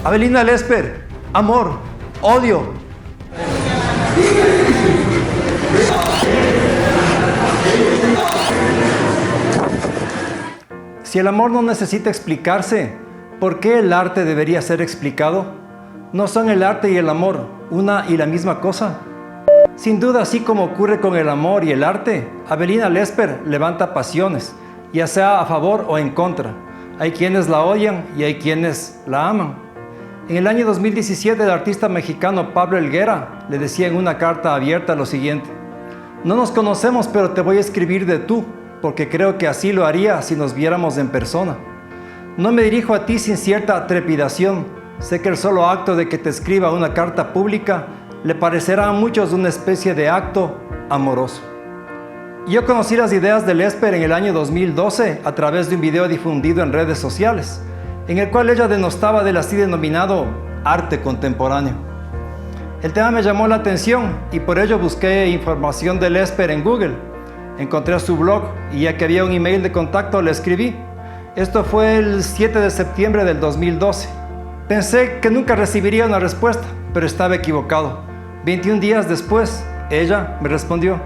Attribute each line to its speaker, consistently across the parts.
Speaker 1: Avelina Lesper, amor, odio. Si el amor no necesita explicarse, ¿por qué el arte debería ser explicado? ¿No son el arte y el amor una y la misma cosa? Sin duda, así como ocurre con el amor y el arte, Avelina Lesper levanta pasiones, ya sea a favor o en contra. Hay quienes la odian y hay quienes la aman. En el año 2017, el artista mexicano Pablo Helguera le decía en una carta abierta lo siguiente: no nos conocemos, pero te voy a escribir de tú, porque creo que así lo haría si nos viéramos en persona. No me dirijo a ti sin cierta trepidación. Sé que el solo acto de que te escriba una carta pública le parecerá a muchos una especie de acto amoroso. Yo conocí las ideas de Lesper en el año 2012 a través de un video difundido en redes sociales, en el cual ella denostaba del así denominado arte contemporáneo. El tema me llamó la atención y por ello busqué información de Lesper en Google. Encontré su blog y ya que había un email de contacto le escribí. Esto fue el 7 de septiembre del 2012. Pensé que nunca recibiría una respuesta, pero estaba equivocado. 21 días después, ella me respondió.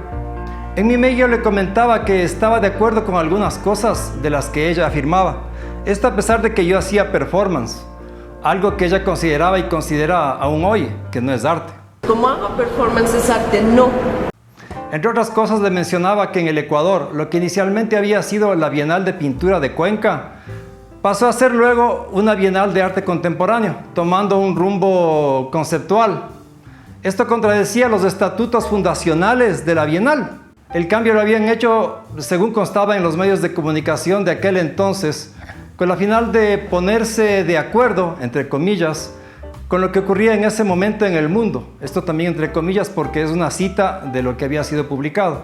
Speaker 1: En mi email yo le comentaba que estaba de acuerdo con algunas cosas de las que ella afirmaba. Esto a pesar de que yo hacía performance, algo que ella consideraba y considera aún hoy que no es arte.
Speaker 2: Como hago performance es arte, no.
Speaker 1: Entre otras cosas le mencionaba que en el Ecuador, lo que inicialmente había sido la Bienal de Pintura de Cuenca, pasó a ser luego una Bienal de Arte Contemporáneo, tomando un rumbo conceptual. Esto contradecía los estatutos fundacionales de la Bienal. El cambio lo habían hecho, según constaba en los medios de comunicación de aquel entonces, con la final de ponerse de acuerdo, entre comillas, con lo que ocurría en ese momento en el mundo. Esto también entre comillas porque es una cita de lo que había sido publicado.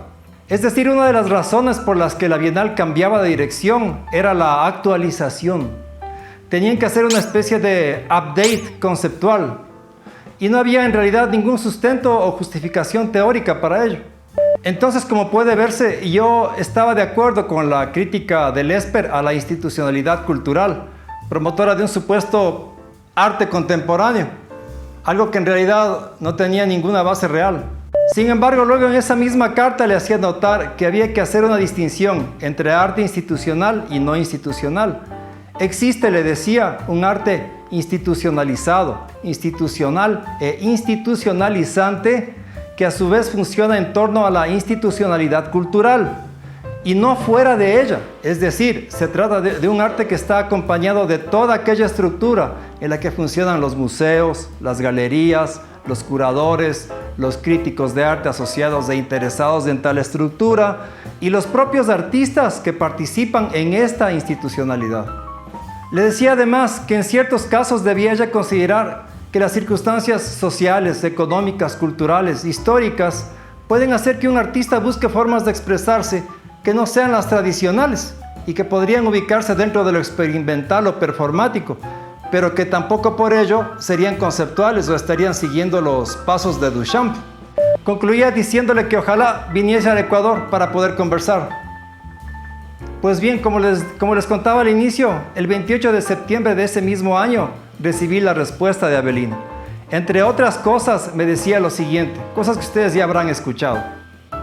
Speaker 1: Es decir, una de las razones por las que la Bienal cambiaba de dirección era la actualización. Tenían que hacer una especie de update conceptual y no había en realidad ningún sustento o justificación teórica para ello. Entonces, como puede verse, yo estaba de acuerdo con la crítica de Lesper a la institucionalidad cultural, promotora de un supuesto arte contemporáneo, algo que en realidad no tenía ninguna base real. Sin embargo, luego en esa misma carta le hacía notar que había que hacer una distinción entre arte institucional y no institucional. Existe, le decía, un arte institucionalizado, institucional e institucionalizante, que a su vez funciona en torno a la institucionalidad cultural y no fuera de ella. Es decir, se trata de un arte que está acompañado de toda aquella estructura en la que funcionan los museos, las galerías, los curadores, los críticos de arte asociados e interesados en tal estructura y los propios artistas que participan en esta institucionalidad. Le decía además que en ciertos casos debía ella considerar que las circunstancias sociales, económicas, culturales, históricas pueden hacer que un artista busque formas de expresarse que no sean las tradicionales y que podrían ubicarse dentro de lo experimental o performático, pero que tampoco por ello serían conceptuales o estarían siguiendo los pasos de Duchamp. Concluía diciéndole que ojalá viniese al Ecuador para poder conversar. Pues bien, como les contaba al inicio, el 28 de septiembre de ese mismo año recibí la respuesta de Avelina. Entre otras cosas, me decía lo siguiente, cosas que ustedes ya habrán escuchado.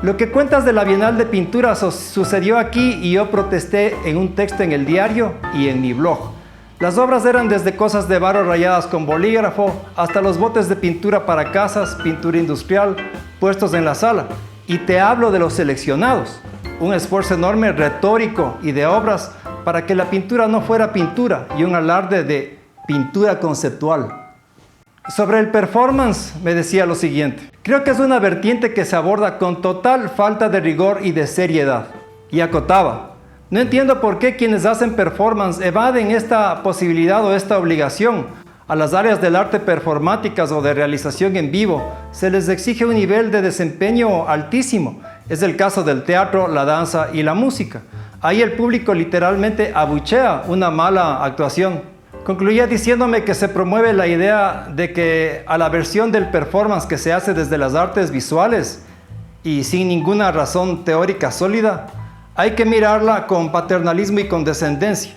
Speaker 1: Lo que cuentas de la Bienal de Pintura sucedió aquí y yo protesté en un texto en el diario y en mi blog. Las obras eran desde cosas de barro rayadas con bolígrafo hasta los botes de pintura para casas, pintura industrial, puestos en la sala. Y te hablo de los seleccionados. Un esfuerzo enorme retórico y de obras para que la pintura no fuera pintura y un alarde de pintura conceptual. Sobre el performance me decía lo siguiente: creo que es una vertiente que se aborda con total falta de rigor y de seriedad. Y acotaba: no entiendo por qué quienes hacen performance evaden esta posibilidad o esta obligación. A las áreas del arte performáticas o de realización en vivo se les exige un nivel de desempeño altísimo. Es el caso del teatro, la danza y la música. Ahí el público literalmente abuchea una mala actuación. Concluía diciéndome que se promueve la idea de que a la versión del performance que se hace desde las artes visuales y sin ninguna razón teórica sólida, hay que mirarla con paternalismo y condescendencia.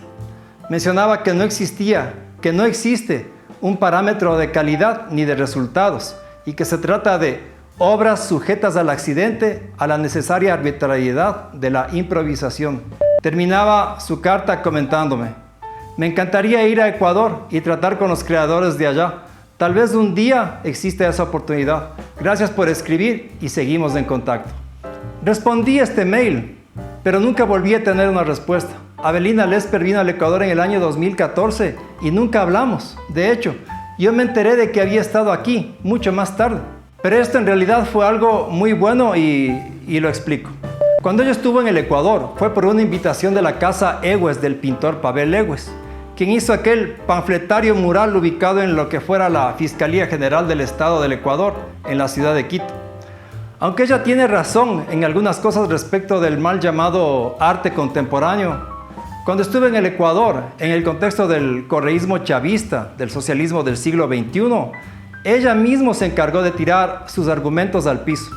Speaker 1: Mencionaba que no existía, que no existe un parámetro de calidad ni de resultados, y que se trata de obras sujetas al accidente, a la necesaria arbitrariedad de la improvisación. Terminaba su carta comentándome: me encantaría ir a Ecuador y tratar con los creadores de allá. Tal vez un día exista esa oportunidad. Gracias por escribir y seguimos en contacto. Respondí este mail, pero nunca volví a tener una respuesta. Avelina Lesper vino al Ecuador en el año 2014 y nunca hablamos. De hecho, yo me enteré de que había estado aquí mucho más tarde. Pero esto en realidad fue algo muy bueno y lo explico. Cuando ella estuvo en el Ecuador fue por una invitación de la casa Egues del pintor Pavel Egues, quien hizo aquel panfletario mural ubicado en lo que fuera la Fiscalía General del Estado del Ecuador, en la ciudad de Quito. Aunque ella tiene razón en algunas cosas respecto del mal llamado arte contemporáneo, cuando estuve en el Ecuador, en el contexto del correísmo chavista, del socialismo del siglo XXI, ella misma se encargó de tirar sus argumentos al piso.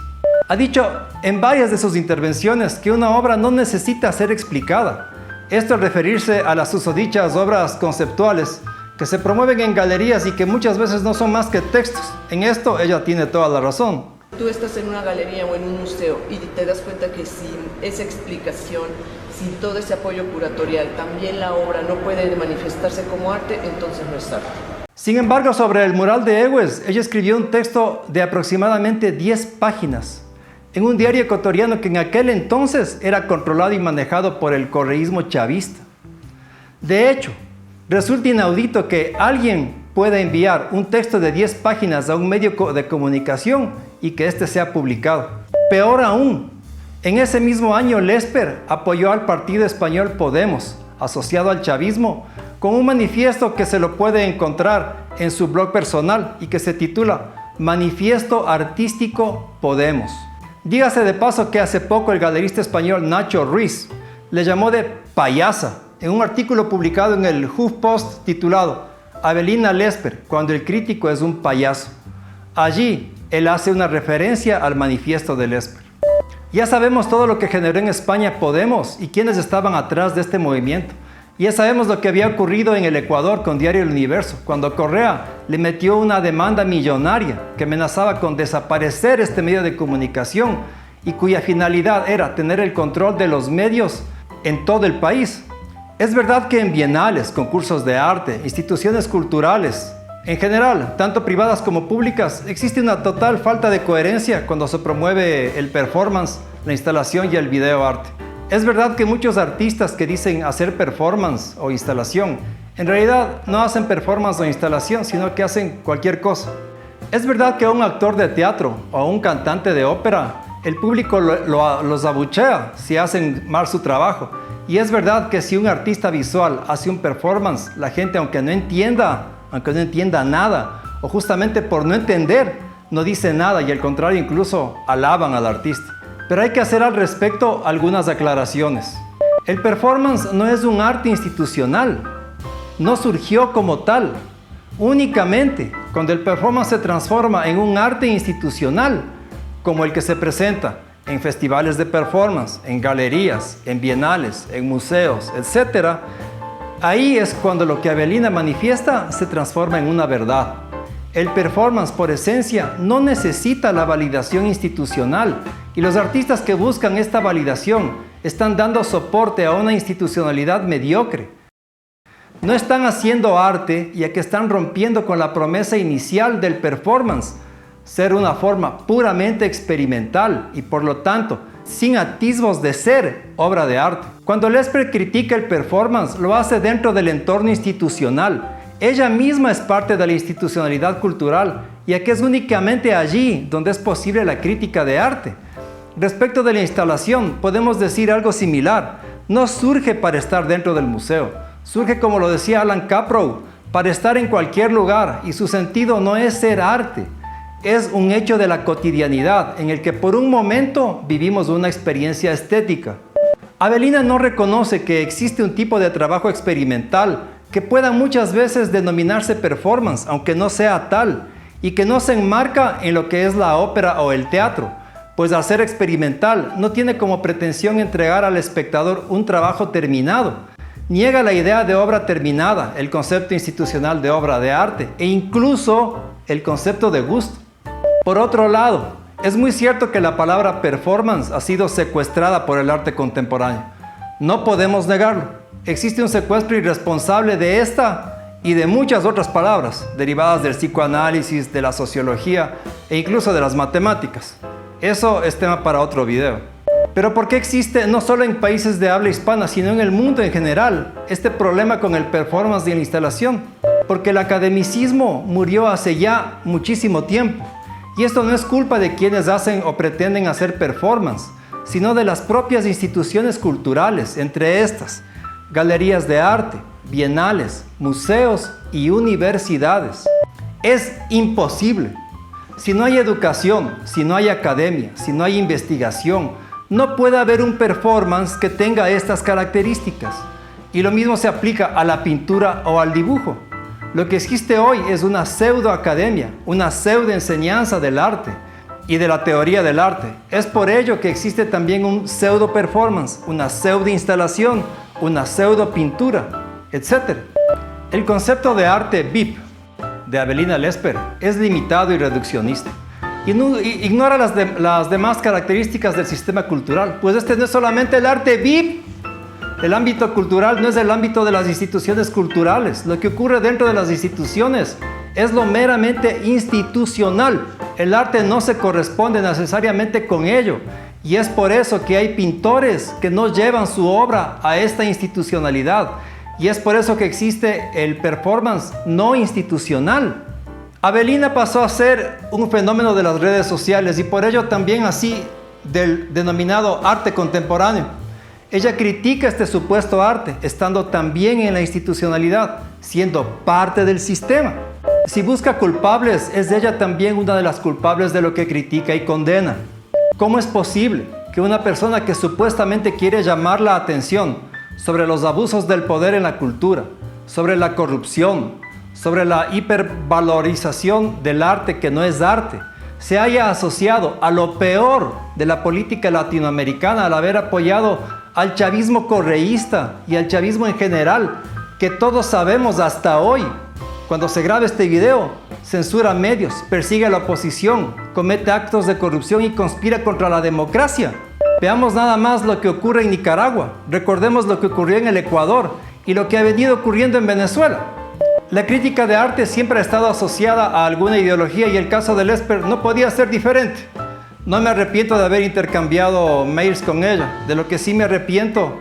Speaker 1: Ha dicho en varias de sus intervenciones que una obra no necesita ser explicada. Esto al referirse a las susodichas obras conceptuales que se promueven en galerías y que muchas veces no son más que textos. En esto ella tiene toda la razón.
Speaker 2: Tú estás en una galería o en un museo y te das cuenta que sin esa explicación, sin todo ese apoyo curatorial, también la obra no puede manifestarse como arte, entonces no es arte.
Speaker 1: Sin embargo, sobre el mural de Egues, ella escribió un texto de aproximadamente 10 páginas en un diario ecuatoriano que en aquel entonces era controlado y manejado por el correísmo chavista. De hecho, resulta inaudito que alguien pueda enviar un texto de 10 páginas a un medio de comunicación y que éste sea publicado. Peor aún, en ese mismo año Lesper apoyó al partido español Podemos, asociado al chavismo, con un manifiesto que se lo puede encontrar en su blog personal y que se titula Manifiesto Artístico Podemos. Dígase de paso que hace poco el galerista español Nacho Ruiz le llamó de payasa en un artículo publicado en el HuffPost titulado Avelina Lesper, cuando el crítico es un payaso. Allí él hace una referencia al manifiesto de Lesper. Ya sabemos todo lo que generó en España Podemos y quiénes estaban atrás de este movimiento. Ya sabemos lo que había ocurrido en el Ecuador con Diario El Universo, cuando Correa le metió una demanda millonaria que amenazaba con desaparecer este medio de comunicación y cuya finalidad era tener el control de los medios en todo el país. Es verdad que en bienales, concursos de arte, instituciones culturales, en general, tanto privadas como públicas, existe una total falta de coherencia cuando se promueve el performance, la instalación y el video arte. Es verdad que muchos artistas que dicen hacer performance o instalación, en realidad no hacen performance o instalación, sino que hacen cualquier cosa. Es verdad que a un actor de teatro o a un cantante de ópera, el público los abuchea si hacen mal su trabajo. Y es verdad que si un artista visual hace un performance, la gente aunque no entienda nada, o justamente por no entender, no dice nada y al contrario incluso alaban al artista. Pero hay que hacer al respecto algunas aclaraciones. El performance no es un arte institucional, no surgió como tal. Únicamente cuando el performance se transforma en un arte institucional, como el que se presenta en festivales de performance, en galerías, en bienales, en museos, etc., ahí es cuando lo que Avelina manifiesta se transforma en una verdad. El performance, por esencia, no necesita la validación institucional y los artistas que buscan esta validación están dando soporte a una institucionalidad mediocre. No están haciendo arte, ya que están rompiendo con la promesa inicial del performance, ser una forma puramente experimental y por lo tanto sin atisbos de ser obra de arte. Cuando Lesper critica el performance, lo hace dentro del entorno institucional. Ella misma es parte de la institucionalidad cultural, ya que es únicamente allí donde es posible la crítica de arte. Respecto de la instalación, podemos decir algo similar. No surge para estar dentro del museo. Surge, como lo decía Alan Caprow, para estar en cualquier lugar y su sentido no es ser arte. Es un hecho de la cotidianidad en el que por un momento vivimos una experiencia estética. Avelina no reconoce que existe un tipo de trabajo experimental que pueda muchas veces denominarse performance, aunque no sea tal, y que no se enmarca en lo que es la ópera o el teatro, pues al ser experimental no tiene como pretensión entregar al espectador un trabajo terminado, Niega la idea de obra terminada, el concepto institucional de obra de arte e incluso el concepto de gusto. Por otro lado, es muy cierto que la palabra performance ha sido secuestrada por el arte contemporáneo. No podemos negarlo. Existe un secuestro irresponsable de esta y de muchas otras palabras, derivadas del psicoanálisis, de la sociología e incluso de las matemáticas. Eso es tema para otro video. Pero ¿por qué existe, no solo en países de habla hispana, sino en el mundo en general, este problema con el performance de la instalación? Porque el academicismo murió hace ya muchísimo tiempo. Y esto no es culpa de quienes hacen o pretenden hacer performance, sino de las propias instituciones culturales, entre estas, galerías de arte, bienales, museos y universidades. Es imposible. Si no hay educación, si no hay academia, si no hay investigación, no puede haber un performance que tenga estas características. Y lo mismo se aplica a la pintura o al dibujo. Lo que existe hoy es una pseudoacademia, una pseudoenseñanza del arte y de la teoría del arte. Es por ello que existe también un pseudo performance, una pseudo instalación, una pseudo pintura, etc. El concepto de arte VIP de Avelina Lesper es limitado y reduccionista. Ignora las demás características del sistema cultural, pues este no es solamente el arte VIP. El ámbito cultural no es el ámbito de las instituciones culturales. Lo que ocurre dentro de las instituciones es lo meramente institucional. El arte no se corresponde necesariamente con ello. Y es por eso que hay pintores que no llevan su obra a esta institucionalidad. Y es por eso que existe el performance no institucional. Avelina pasó a ser un fenómeno de las redes sociales y por ello también así del denominado arte contemporáneo. Ella critica este supuesto arte, estando también en la institucionalidad, siendo parte del sistema. Si busca culpables, es ella también una de las culpables de lo que critica y condena. ¿Cómo es posible que una persona que supuestamente quiere llamar la atención sobre los abusos del poder en la cultura, sobre la corrupción, sobre la hipervalorización del arte que no es arte, se haya asociado a lo peor de la política latinoamericana al haber apoyado al chavismo correísta y al chavismo en general, que todos sabemos hasta hoy? Cuando se graba este video, censura medios, persigue a la oposición, comete actos de corrupción y conspira contra la democracia. Veamos nada más lo que ocurre en Nicaragua, recordemos lo que ocurrió en el Ecuador y lo que ha venido ocurriendo en Venezuela. La crítica de arte siempre ha estado asociada a alguna ideología y el caso de Lesper no podía ser diferente. No me arrepiento de haber intercambiado mails con ella. De lo que sí me arrepiento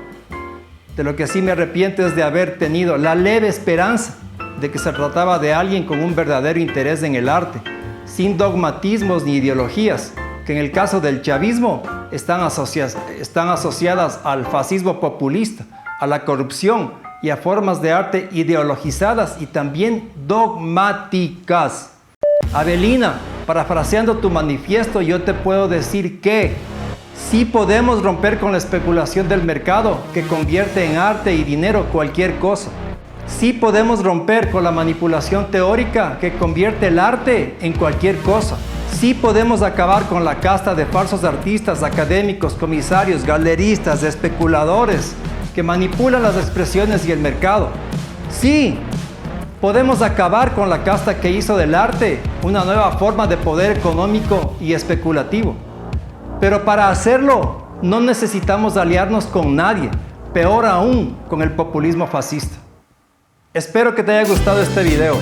Speaker 1: es de haber tenido la leve esperanza de que se trataba de alguien con un verdadero interés en el arte, sin dogmatismos ni ideologías, que en el caso del chavismo están asociadas al fascismo populista, a la corrupción y a formas de arte ideologizadas y también dogmáticas. Avelina, parafraseando tu manifiesto, yo te puedo decir que sí podemos romper con la especulación del mercado que convierte en arte y dinero cualquier cosa. Sí podemos romper con la manipulación teórica que convierte el arte en cualquier cosa. Sí podemos acabar con la casta de falsos artistas, académicos, comisarios, galeristas, especuladores que manipulan las expresiones y el mercado. Sí, podemos acabar con la casta que hizo del arte una nueva forma de poder económico y especulativo. Pero para hacerlo no necesitamos aliarnos con nadie, peor aún con el populismo fascista. Espero que te haya gustado este video.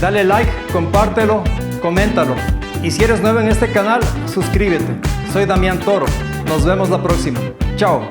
Speaker 1: Dale like, compártelo, coméntalo. Y si eres nuevo en este canal, suscríbete. Soy Damián Toro. Nos vemos la próxima. Chao.